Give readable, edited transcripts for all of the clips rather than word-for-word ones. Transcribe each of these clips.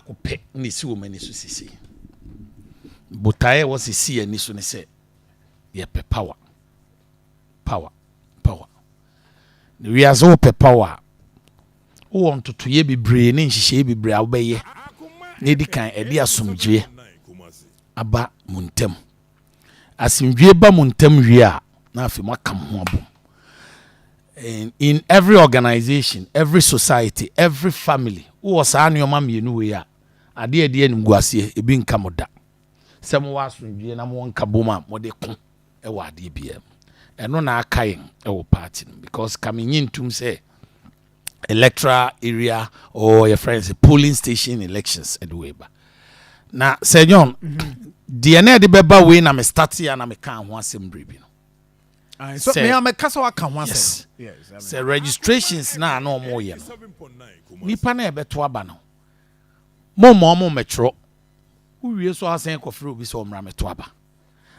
baako pe ne si wo mani so sisi botae wo sisi ani so ne se ye pe power ne wi azo pe power wo ntoto ye bebre ne nhihye bebre a wo beye ne di kan edi asomdwe aba muntem asomdwe ba muntem wi a na afi makam ho abom. In every organization, every society, every family, who was an your mammy, no way. A dear Guasie, a being camoda. Some was from Vietnam, one kabuma, what they come, a word DBM. And no na kain, a party, because coming in to say electoral area or your friends, polling station elections at Weber. Now, Sir John, DNA de Beba win, I'm a stati and I'm a can once in breathing. So me am a kasa wa kan yes. Say registrations na no more ye no. Nipa na ebeto aba no. Mo metro. Uwie so asen kofre obi so mra meto aba.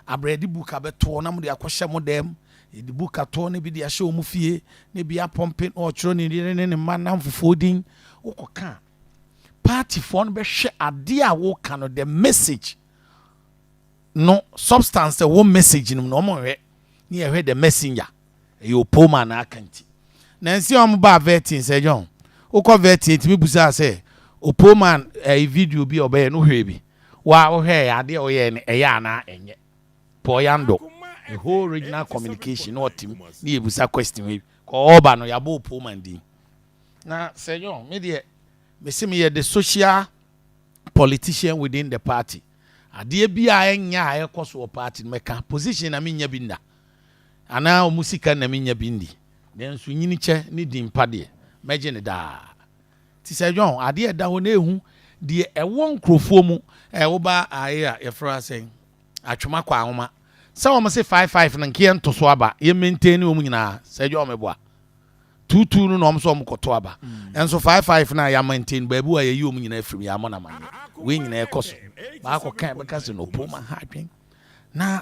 Abredi book abeto na mo de akohye mo dem. E di book ato ne bi de ahye omu fie, ne bi apompe no chro ne man na mfofodin. Ukoka. Party phone be hwe ade a wo ka no the message. No substance the wo message no mo hwe. Ni heard the messenger you poma na akanti nansi o mba vetting say John o ko vetting mi busa say o poma video bi obe no hwe bi wa o hwe ade o ye ne eya na enye poyando the whole regional communication no team ni e busa question we ko oba no ya bo poma ndi na say John me de me se me the social politician within the party ade bia enya a ekoso party meka position na me nya bi nda ana o musika na menya bindi den so nyini che ni dimpa de meje ne da ti se John ade da ho na ehu de ewo nkrofo mu wo ba aye a ye fra sen atwoma kwa ahoma se wo se 55 na nke ento so aba ye maintain o mu nyina se John meboa 22 no no so mkoto aba enso 55 na ya maintain ba bu aye o mu nyina afrim ya mo na manye we nyina ekoso ba ko kan be kase no poma ha adwen na